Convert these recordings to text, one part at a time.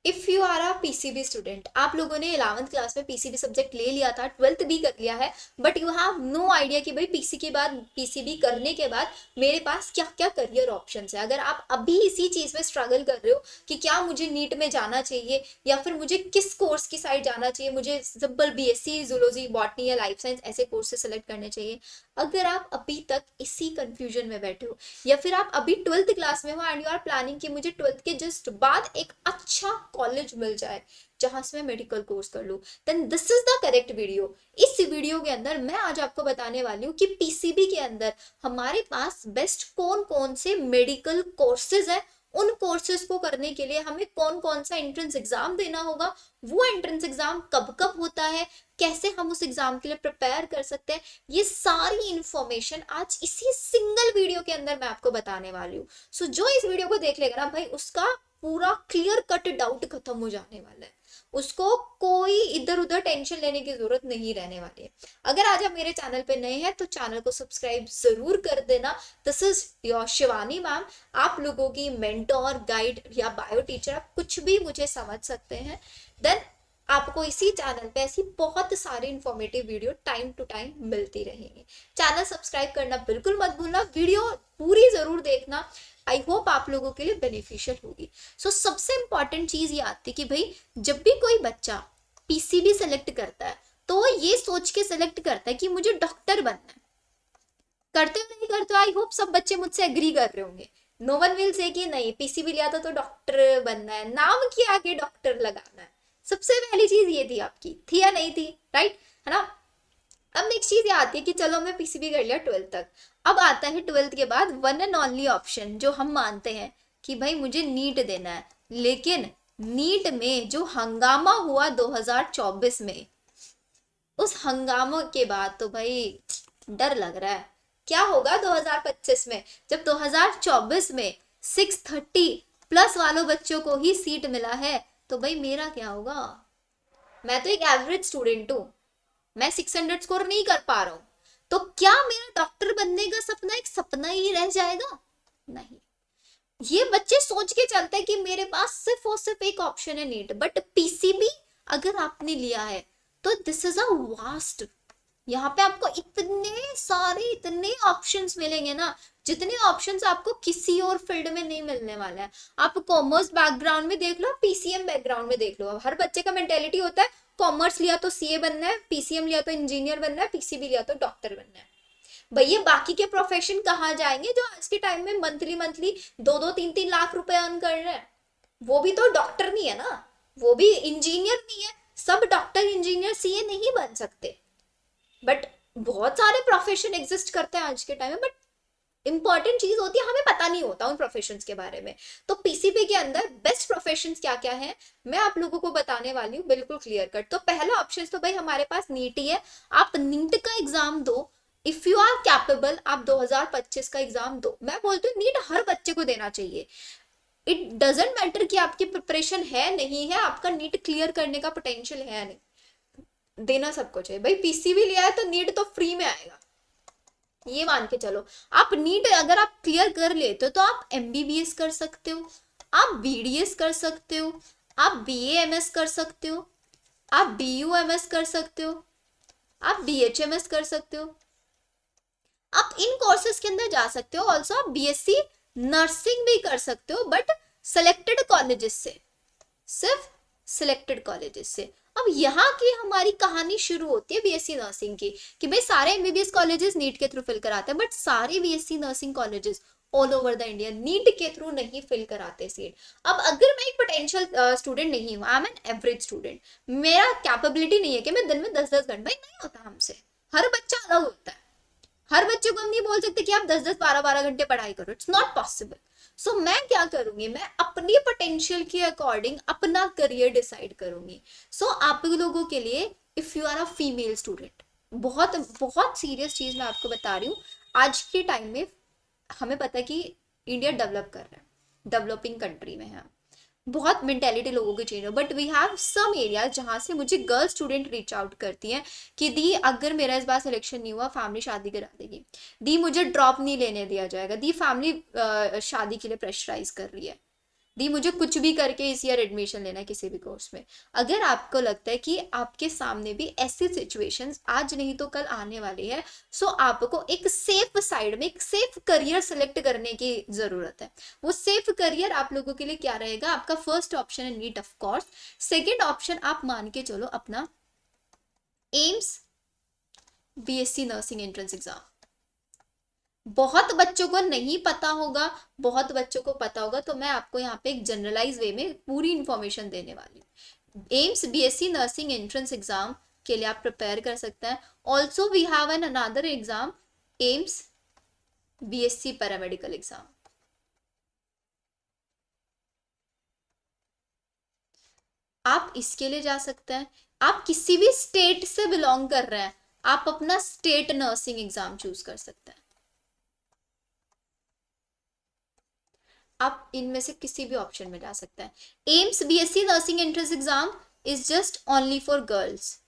If you are a PCB student, आप लोगों ने 11th क्लास में पीसीबी सब्जेक्ट ले लिया था, 12th भी कर लिया है, but you have no idea कि भाई पीसी के बाद, पीसीबी करने के बाद मेरे पास क्या क्या करियर ऑप्शंस है। अगर आप अभी इसी चीज में स्ट्रगल कर रहे हो कि क्या मुझे नीट में जाना चाहिए या फिर मुझे किस कोर्स की साइड जाना चाहिए, मुझे सिंपल बीएससी जूलॉजी बॉटनी या लाइफ साइंस ऐसे कोर्सेज सेलेक्ट करने चाहिए, अगर आप अभी तक इसी कंफ्यूजन में बैठे हो या फिर आप अभी 12th क्लास में हो एंड यू आर प्लानिंग कि मुझे 12th के जस्ट बाद एक अच्छा कॉलेज मिल जाए जहां से मैं मेडिकल कोर्स कर लूं, then this is the correct video. इस वीडियो के अंदर मैं आज आपको बताने वाली हूँ कि पीसीबी के अंदर हमारे पास बेस्ट कौन कौन से मेडिकल कोर्सेज है, उन कोर्सेज को करने के लिए हमें कौन कौन सा एंट्रेंस एग्जाम देना होगा, वो एंट्रेंस एग्जाम कब कब होता है, कैसे हम उस एग्जाम के लिए प्रिपेयर कर सकते हैं, ये सारी इंफॉर्मेशन आज इसी सिंगल वीडियो के अंदर मैं आपको बताने वाली हूँ। सो जो इस वीडियो को देख लेगा ना भाई, उसका पूरा क्लियर कट डाउट खत्म हो जाने वाला है, उसको कोई इधर उधर टेंशन लेने की जरूरत नहीं रहने वाली है। अगर आज आप मेरे चैनल पे नए हैं तो चैनल को सब्सक्राइब जरूर कर देना। This is your Shivani ma'am, आप लोगों की मेंटोर, गाइड या बायो टीचर, आप कुछ भी मुझे समझ सकते हैं। देन आपको इसी चैनल पे ऐसी बहुत सारी informative video time to time मिलती रहेंगी। चैनल सब्सक्राइब करना बिल्कुल मत भूलना, वीडियो पूरी जरूर देखना, आई होप आप लोगों के लिए बेनिफिशियल होगी। सो सबसे इंपॉर्टेंट चीज ये आती है कि भाई जब भी कोई बच्चा पीसीबी सेलेक्ट करता है तो ये सोच के सेलेक्ट करता है कि मुझे डॉक्टर बनना है। करते हो नहीं करते हो, आई होप सब बच्चे मुझसे एग्री कर रहे होंगे। नो वन विल से कि नहीं पीसीबी लिया था तो डॉक्टर बनना है, नाम के आगे डॉक्टर लगाना है। सबसे पहली चीज ये थी आपकी, थी या नहीं थी, राइट है ना। अब नेक्स्ट चीज ये आती है कि चलो मैं पीसीबी कर लिया 12th तक, अब आता है 12th के बाद वन एंड ओनली ऑप्शन जो हम मानते हैं कि भाई मुझे नीट देना है। लेकिन नीट में जो हंगामा हुआ 2024 में, उस हंगामा के बाद तो भाई डर लग रहा है क्या होगा 2025 में, जब 2024 में 630 प्लस वालों बच्चों को ही सीट मिला है, तो भाई मेरा क्या होगा। मैं तो एक एवरेज स्टूडेंट हूँ, मैं 600 स्कोर नहीं कर पा रहा हूँ, तो क्या मेरा डॉक्टर बनने का सपना एक सपना ही रह जाएगा। नहीं, ये बच्चे सोच के चलते हैं कि मेरे पास सिर्फ और सिर्फ एक ऑप्शन है नीट, बट पीसीबी अगर आपने लिया है तो दिस इज अ वास्ट, यहाँ पे आपको इतने सारे इतने ऑप्शंस मिलेंगे ना, जितने ऑप्शंस आपको किसी और फील्ड में नहीं मिलने वाला है। आप कॉमर्स बैकग्राउंड में देख लो, पीसीएम बैकग्राउंड में देख लो, हर बच्चे का मेंटेलिटी होता है कॉमर्स लिया तो सीए बनना है, पीसीएम लिया तो इंजीनियर बनना है, पीसीबी लिया तो डॉक्टर बनना है। भैया बाकी के प्रोफेशन कहाँ जाएंगे जो आज के टाइम में मंथली मंथली 2-2 3-3 लाख रुपए अर्न कर रहे हैं। वो भी तो डॉक्टर नहीं है ना, वो भी इंजीनियर नहीं है, सब डॉक्टर इंजीनियर सीए नहीं बन सकते। बट बहुत सारे प्रोफेशन एग्जिस्ट करते हैं आज के टाइम में, बट इंपॉर्टेंट चीज होती है हमें पता नहीं होता उन प्रोफेशंस के बारे में। तो पीसीबी के अंदर बेस्ट प्रोफेशंस क्या क्या है मैं आप लोगों को बताने वाली हूँ, बिल्कुल क्लियर कट। तो पहला ऑप्शन तो भाई हमारे पास नीट ही है, आप नीट का एग्जाम दो। इफ यू आर कैपेबल आप 2025 का एग्जाम दो। मैं बोलती हूँ नीट हर बच्चे को देना चाहिए। इट डजेंट मैटर कि आपकी प्रिपरेशन है नहीं है, आपका नीट क्लियर करने का पोटेंशियल है नहीं, देना सबको चाहिए। भाई पीसीबी लिया है तो नीट तो फ्री में आएगा, ये मान के चलो। आप नीट अगर आप क्लियर कर लेते हो तो आप एमबीबीएस कर सकते हो, आप बीडीएस कर सकते हो, आप बीएएमएस कर सकते हो, आप बीयूएमएस कर सकते हो, आप बीएचएमएस कर सकते हो, आप इन कोर्सेज के अंदर जा सकते हो। ऑल्सो आप बीएससी नर्सिंग भी कर सकते हो, बट सिलेक्टेड कॉलेजेस से, सिर्फ सिलेक्टेड कॉलेजेस से। अब यहाँ की हमारी कहानी शुरू होती है बीएससी नर्सिंग की, कि भाई सारे एमबीबीएस कॉलेजेस नीट के थ्रू फिल कराते हैं, बट सारे BSc nursing colleges all over the India NEET के थ्रू नहीं फिल कराते सीट। अब अगर मैं एक पोटेंशियल स्टूडेंट नहीं हूँ, I am an average student, मेरा कैपेबिलिटी नहीं है कि मैं दिन में 10-10 घंटे, भाई नहीं होता हमसे, हर बच्चा अलग होता है, हर बच्चे को हम नहीं बोल सकते कि आप 10-10 12-12 घंटे पढ़ाई करो, इट्स नॉट पॉसिबल। सो मैं क्या करूंगी, मैं अपनी पोटेंशियल के अकॉर्डिंग अपना करियर डिसाइड करूंगी। सो आप लोगों के लिए if you are a female student, बहुत बहुत सीरियस चीज मैं आपको बता रही हूँ। आज के टाइम में हमें पता है कि इंडिया डेवलप कर रहा है, डेवलपिंग कंट्री में है, बहुत मेंटेलिटी लोगों की चेंज हो, but we have some area जहाँ से मुझे गर्ल स्टूडेंट रीच आउट करती हैं कि दी अगर मेरा इस बार सिलेक्शन नहीं हुआ फैमिली शादी करा देगी, दी मुझे ड्रॉप नहीं लेने दिया जाएगा, दी फैमिली शादी के लिए प्रेशराइज कर रही है। दी मुझे कुछ भी करके इस ईयर एडमिशन लेना है किसी भी कोर्स में। अगर आपको लगता है कि आपके सामने भी ऐसी सिचुएशंस आज नहीं तो कल आने वाली है, सो आपको एक सेफ साइड में एक सेफ करियर सेलेक्ट करने की जरूरत है। वो सेफ करियर आप लोगों के लिए क्या रहेगा? आपका फर्स्ट ऑप्शन है NEET of course. Second option आप मान के चलो अपना AIIMS BSc nursing entrance exam. बहुत बच्चों को नहीं पता होगा, बहुत बच्चों को पता होगा, तो मैं आपको यहाँ पे एक जनरलाइज वे में पूरी इंफॉर्मेशन देने वाली हूँ। AIIMS BSc nursing entrance exam के लिए आप प्रिपेयर कर सकते हैं। Also we have an another exam, AIIMS BSc paramedical exam. आप इसके लिए जा सकते हैं। आप किसी भी स्टेट से बिलोंग कर रहे हैं, आप अपना स्टेट नर्सिंग एग्जाम चूज कर सकते हैं। आप इनमें से किसी भी ऑप्शन में जा सकते हैं। AIIMS BSc nursing entrance exam is just only for girls.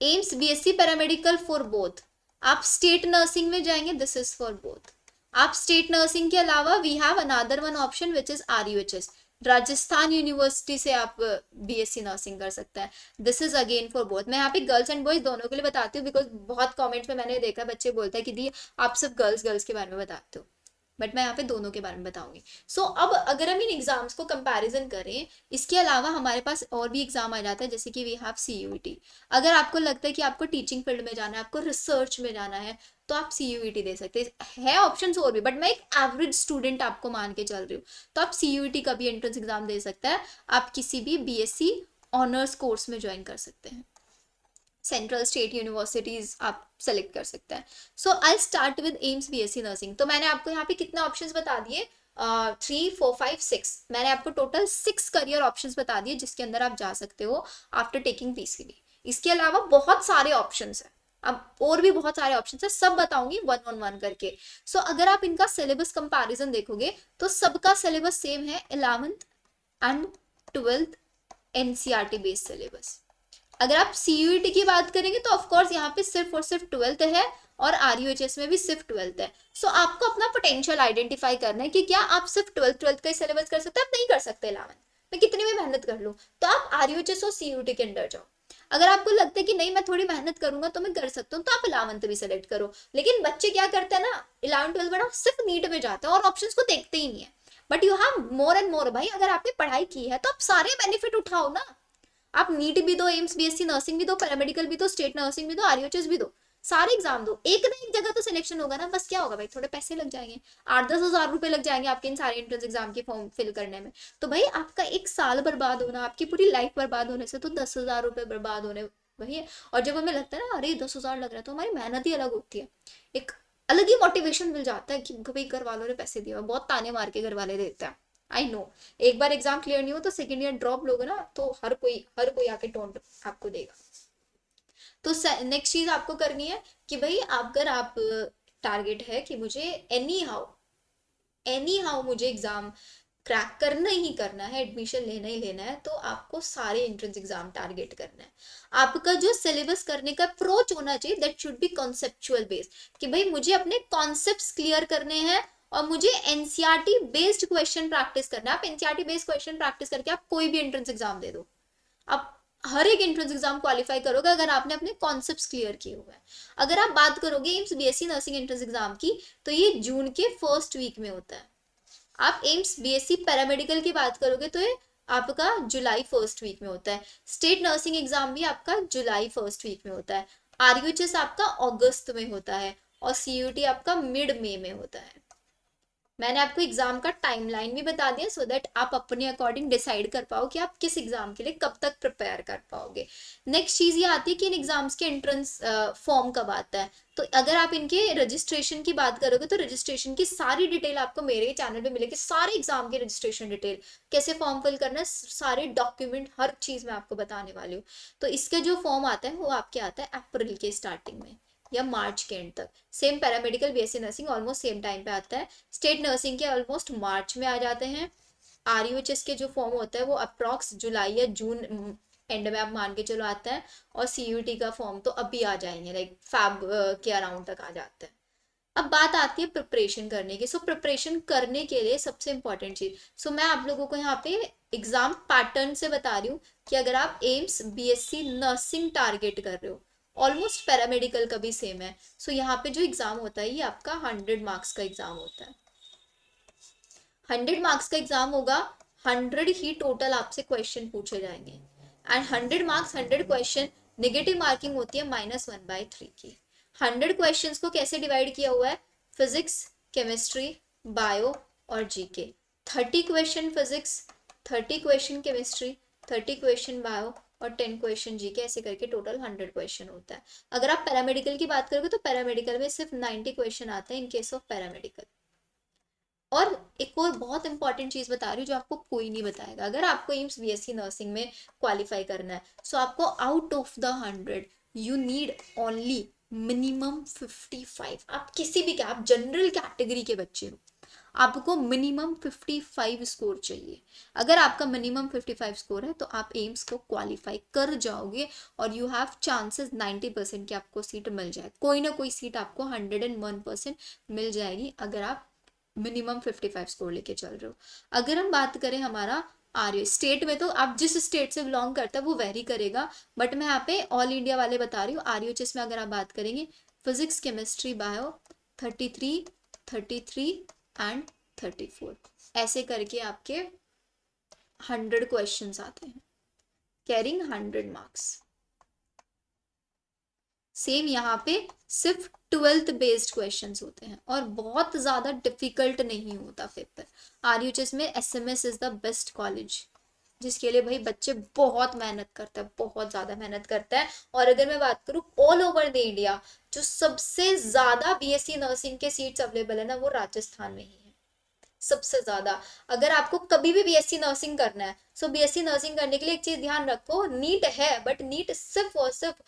AIIMS BSc paramedical for both. आप स्टेट नर्सिंग में जाएंगे, दिस इज फॉर बोथ। आप स्टेट नर्सिंग के अलावा we have another one option which is RUHS, Rajasthan university से आप BSc nursing कर सकते हैं। This is again for both. मैं यहाँ पे गर्ल्स एंड बॉयज दोनों के लिए बताती हूँ, बिकॉज बहुत कमेंट्स में मैंने देखा बच्चे बोलते हैं कि दी आप सब गर्ल्स गर्ल्स के बारे में बताते हो, बट मैं यहाँ पे दोनों के बारे में बताऊंगी। सो अब अगर हम इन एग्जाम्स को कंपैरिजन करें, इसके अलावा हमारे पास और भी एग्जाम आ जाता है, जैसे कि वी हैव सीयूईटी। अगर आपको लगता है कि आपको टीचिंग फील्ड में जाना है, आपको रिसर्च में जाना है, तो आप सीयूईटी दे सकते हैं। ऑप्शंस और भी, बट मैं एक एवरेज स्टूडेंट आपको मान के चल रही हूँ, तो आप सीयूईटी का भी एंट्रेंस एग्जाम दे सकते हैं। आप किसी भी बीएससी ऑनर्स कोर्स में ज्वाइन कर सकते हैं। सेंट्रल स्टेट यूनिवर्सिटीज आप सेलेक्ट कर सकते हैं। So I start with AIIMS BSc nursing. तो मैंने आपको यहाँ पे कितने ऑप्शंस बता दिए? 3, 4, 5, 6। मैंने आपको टोटल 6 करियर ऑप्शंस बता दिए जिसके अंदर आप जा सकते हो आफ्टर टेकिंग पीसीबी। इसके अलावा बहुत सारे ऑप्शंस हैं, अब और भी बहुत सारे ऑप्शंस हैं, सब बताऊंगी वन ऑन वन करके। सो अगर आप इनका सिलेबस कंपैरिजन देखोगे तो सबका सिलेबस सेम है, 11th and 12th NCERT based syllabus. अगर आप सीयूईटी की बात करेंगे तो ऑफकोर्स यहाँ पे सिर्फ और सिर्फ 12th है, और आरयूएचएस में भी सिर्फ 12th है। सो आपको अपना पोटेंशियल आइडेंटिफाई करना है कि क्या आप सिर्फ 12th का ही सिलेबस कर सकते हैं। आप नहीं कर सकते 11th, मैं कितनी भी मेहनत कर लूँ, तो आप आरयूएचएस और सीयूईटी के अंदर जाओ। अगर आपको लगता है कि नहीं मैं थोड़ी मेहनत करूंगा तो मैं कर सकता हूँ, तो आप 11th भी सेलेक्ट करो। लेकिन बच्चे क्या करते हैं ना, 11th 12th बड़ा सिर्फ नीट में जाते हैं और ऑप्शन को देखते ही नहीं है। But you have more and मोर भाई, अगर आपने पढ़ाई की है तो आप सारे बेनिफिट उठाओ ना। आप नीट भी दो, एम्स बीएससी नर्सिंग भी दो, पैरामेडिकल भी दो, स्टेट नर्सिंग भी दो, आरयूएचएस भी दो, सारे एग्जाम दो, एक ना एक जगह तो सिलेक्शन होगा ना। बस क्या होगा भाई, थोड़े पैसे लग जाएंगे, 8-10 हज़ार रुपए लग जाएंगे आपके इन सारे एंट्रेंस एग्जाम के फॉर्म फिल करने में। तो भाई आपका एक साल बर्बाद होना, आपकी पूरी लाइफ बर्बाद होने से तो 10 हज़ार रुपए बर्बाद होने वही है। और जब हमें लगता है ना अरे 10 हज़ार लग रहा है, तो हमारी मेहनत ही अलग होती है, एक अलग ही मोटिवेशन मिल जाता है कि भाई घर वालों ने पैसे दिए। बहुत ताने मार के घर वाले देते हैं, आई नो। एक बार एग्जाम क्लियर नहीं हो तो सेकेंड ईयर ड्रॉप लोगे ना, तो हर कोई आके टोंट आपको देगा। तो नेक्स्ट चीज आपको करनी है कि भाई अगर आप टारगेट है कि मुझे एनी हाउ मुझे एग्जाम क्रैक करना ही करना है, एडमिशन लेना ही लेना है, तो आपको सारे एंट्रेंस एग्जाम टारगेट करना है। आपका जो सिलेबस करने का अप्रोच होना चाहिए that should be conceptual based, कि भाई मुझे अपने कॉन्सेप्ट्स क्लियर करने हैं और मुझे एनसीईआरटी बेस्ड क्वेश्चन प्रैक्टिस करना है। आप एनसीईआरटी बेस्ड क्वेश्चन प्रैक्टिस करके आप कोई भी एंट्रेंस एग्जाम दे दो, आप हर एक एंट्रेंस एग्जाम क्वालिफाई करोगे अगर आपने अपने कॉन्सेप्ट्स क्लियर किए हुए हैं। अगर आप बात करोगे AIIMS BSc nursing entrance exam की, तो ये जून के फर्स्ट वीक में होता है। आप एम्स बीएससी पैरामेडिकल की बात करोगे तो ये आपका जुलाई फर्स्ट वीक में होता है। स्टेट नर्सिंग एग्जाम भी आपका जुलाई फर्स्ट वीक में होता है। आरयूएचएस आपका अगस्त में होता है, और सीयूटी आपका मिड मई में होता है। मैंने आपको एग्जाम का टाइमलाइन भी बता दिया, सो दैट आप अपने अकॉर्डिंग डिसाइड कर पाओ कि आप किस एग्जाम के लिए कब तक प्रिपेयर कर पाओगे। नेक्स्ट चीज ये आती है कि इन एग्जाम्स के एंट्रेंस फॉर्म कब आता है। तो अगर आप इनके रजिस्ट्रेशन की बात करोगे तो रजिस्ट्रेशन की सारी डिटेल आपको मेरे चैनल पे मिलेगी, सारे एग्जाम की रजिस्ट्रेशन डिटेल, कैसे फॉर्म फिल करना है, सारे डॉक्यूमेंट, हर चीज मैं आपको बताने वाली हूँ। तो इसका जो फॉर्म आता है वो आपके आता है अप्रैल के स्टार्टिंग में या मार्च के एंड तक। Same paramedical BSc nursing almost same time पे आता है। स्टेट नर्सिंग के ऑलमोस्ट मार्च में आ जाते हैं। आरयूएचएस के जो फॉर्म होता है वो अप्रॉक्स जुलाई या जून एंड में आप मान के चलो आता है। और सीयूटी का फॉर्म तो अभी आ जाएंगे, लाइक फैब के अराउंड तक आ जाता है। अब बात आती है प्रिपरेशन करने की। सो प्रिपरेशन करने के लिए सबसे इंपॉर्टेंट चीज, सो मैं आप लोगों को यहाँ पे एग्जाम पैटर्न से बता रही हूँ कि अगर आप एम्स बीएससी नर्सिंग टारगेट कर रहे हो, ऑलमोस्ट पैरामेडिकल का भी सेम है। सो यहाँ पे जो एग्जाम होता है ये आपका 100 मार्क्स का एग्जाम होता है। 100 मार्क्स का एग्जाम होगा, 100 ही टोटल आपसे क्वेश्चन पूछे जाएंगे। And 100 marks 100 question, negative marking होती है -1/3 की। 100 क्वेश्चंस को कैसे डिवाइड किया हुआ है, फिजिक्स, केमिस्ट्री, बायो और GK. 30 question physics, 30 question chemistry, 30 question bio और 10 क्वेश्चन जीके, ऐसे करके टोटल 100 क्वेश्चन होता है। अगर आप पैरामेडिकल की बात करोगे तो पैरामेडिकल में सिर्फ 90 क्वेश्चन आते हैं इन केस ऑफ पैरामेडिकल। और एक और बहुत इंपॉर्टेंट चीज बता रही हूँ जो आपको कोई नहीं बताएगा, अगर आपको एम्स बीएससी नर्सिंग में क्वालिफाई करना है, सो आपको out of the 100 you need only minimum 55। आप किसी भी, आप जनरल कैटेगरी के बच्चे हो, आपको मिनिमम 55 स्कोर चाहिए। अगर आपका मिनिमम 55 स्कोर है तो आप एम्स को क्वालिफाई कर जाओगे और यू हैव चांसेस 90% की आपको सीट मिल जाए, कोई ना कोई सीट आपको 101% मिल जाएगी अगर आप मिनिमम 55 स्कोर लेके चल रहे हो। अगर हम बात करें हमारा आर्य स्टेट में, तो आप जिस स्टेट से बिलोंग करता है वो वेरी करेगा, बट मैं यहाँ पे ऑल इंडिया वाले बता रही हूँ। आरयूएचएस में अगर आप बात करेंगे, फिजिक्स केमिस्ट्री बायो 33, 33 एंड 34, ऐसे करके आपके 100 क्वेश्चंस आते हैं कैरिंग 100 मार्क्स। सेम यहाँ पे सिर्फ 12th बेस्ड क्वेश्चंस होते हैं और बहुत ज़्यादा डिफिकल्ट नहीं होता पेपर। आरयूएचएस में SMS is the best college, जिसके लिए भाई बच्चे बहुत मेहनत करते हैं, बहुत ज़्यादा मेहनत करते हैं। और अगर मैं बात करूँ ऑल ओवर द इंडिया, जो सबसे ज़्यादा बीएससी नर्सिंग के सीट्स अवेलेबल है ना, वो राजस्थान में ही है सबसे ज़्यादा। अगर आपको कभी भी बीएससी नर्सिंग करना है, सो बीएससी नर्सिंग करने के लिए एक चीज़ ध्यान रखो, नीट है बट नीट सिर्फ और सिर्फ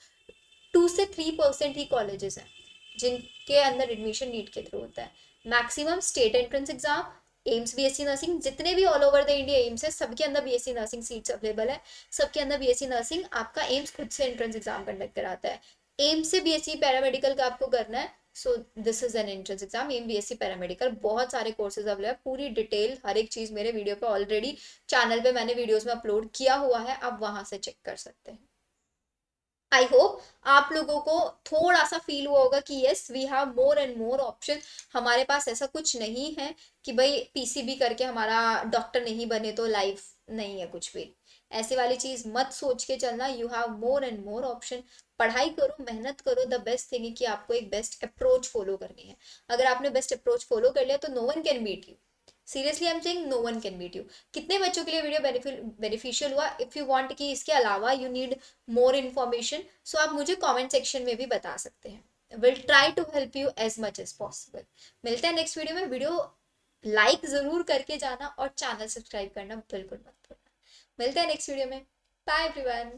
2 से 3% ही कॉलेजेस हैं जिनके अंदर एडमिशन नीट के थ्रू होता है। Maximum state entrance exam, AIIMS BSc nursing, जितने भी all over the India AIIMS है सबके अंदर बीएससी नर्सिंग सीट्स अवेलेबल है। सबके अंदर बीएससी नर्सिंग आपका एम्स खुद से एंट्रेंस एग्जाम कंडक्ट कराता है। एम्स से बीएससी पैरामेडिकल का आपको करना है, so this is an entrance exam, M BSc paramedical. बहुत सारे कोर्सेज अवेलेबल है, पूरी डिटेल हर एक चीज मेरे वीडियो पे ऑलरेडी चैनल पे मैंने वीडियोस में अपलोड किया हुआ है, आप वहां से चेक कर सकते हैं। आई होप आप लोगों को थोड़ा सा फील हुआ होगा कि yes we have more and more option. हमारे पास ऐसा कुछ नहीं है कि भाई पीसीबी करके हमारा डॉक्टर नहीं बने तो लाइफ नहीं है कुछ भी। ऐसी वाली चीज मत सोच के चलना, you have more and more option. पढ़ाई करो, मेहनत करो, द बेस्ट थिंग है कि आपको एक बेस्ट अप्रोच फॉलो करनी है। अगर आपने बेस्ट अप्रोच फॉलो कर लिया तो no one can beat you. Seriously I am saying no one can beat you. कितने बच्चों के लिए वीडियो बेनिफिशियल हुआ, इफ यू वांट कि इसके अलावा you need more information, so आप मुझे कमेंट सेक्शन में भी बता सकते हैं। Will try to help you as much as possible. मिलते हैं नेक्स्ट वीडियो में। वीडियो लाइक जरूर करके जाना और चैनल सब्सक्राइब करना बिल्कुल मत भूलना। मिलते हैं नेक्स्ट वीडियो में। Bye everyone.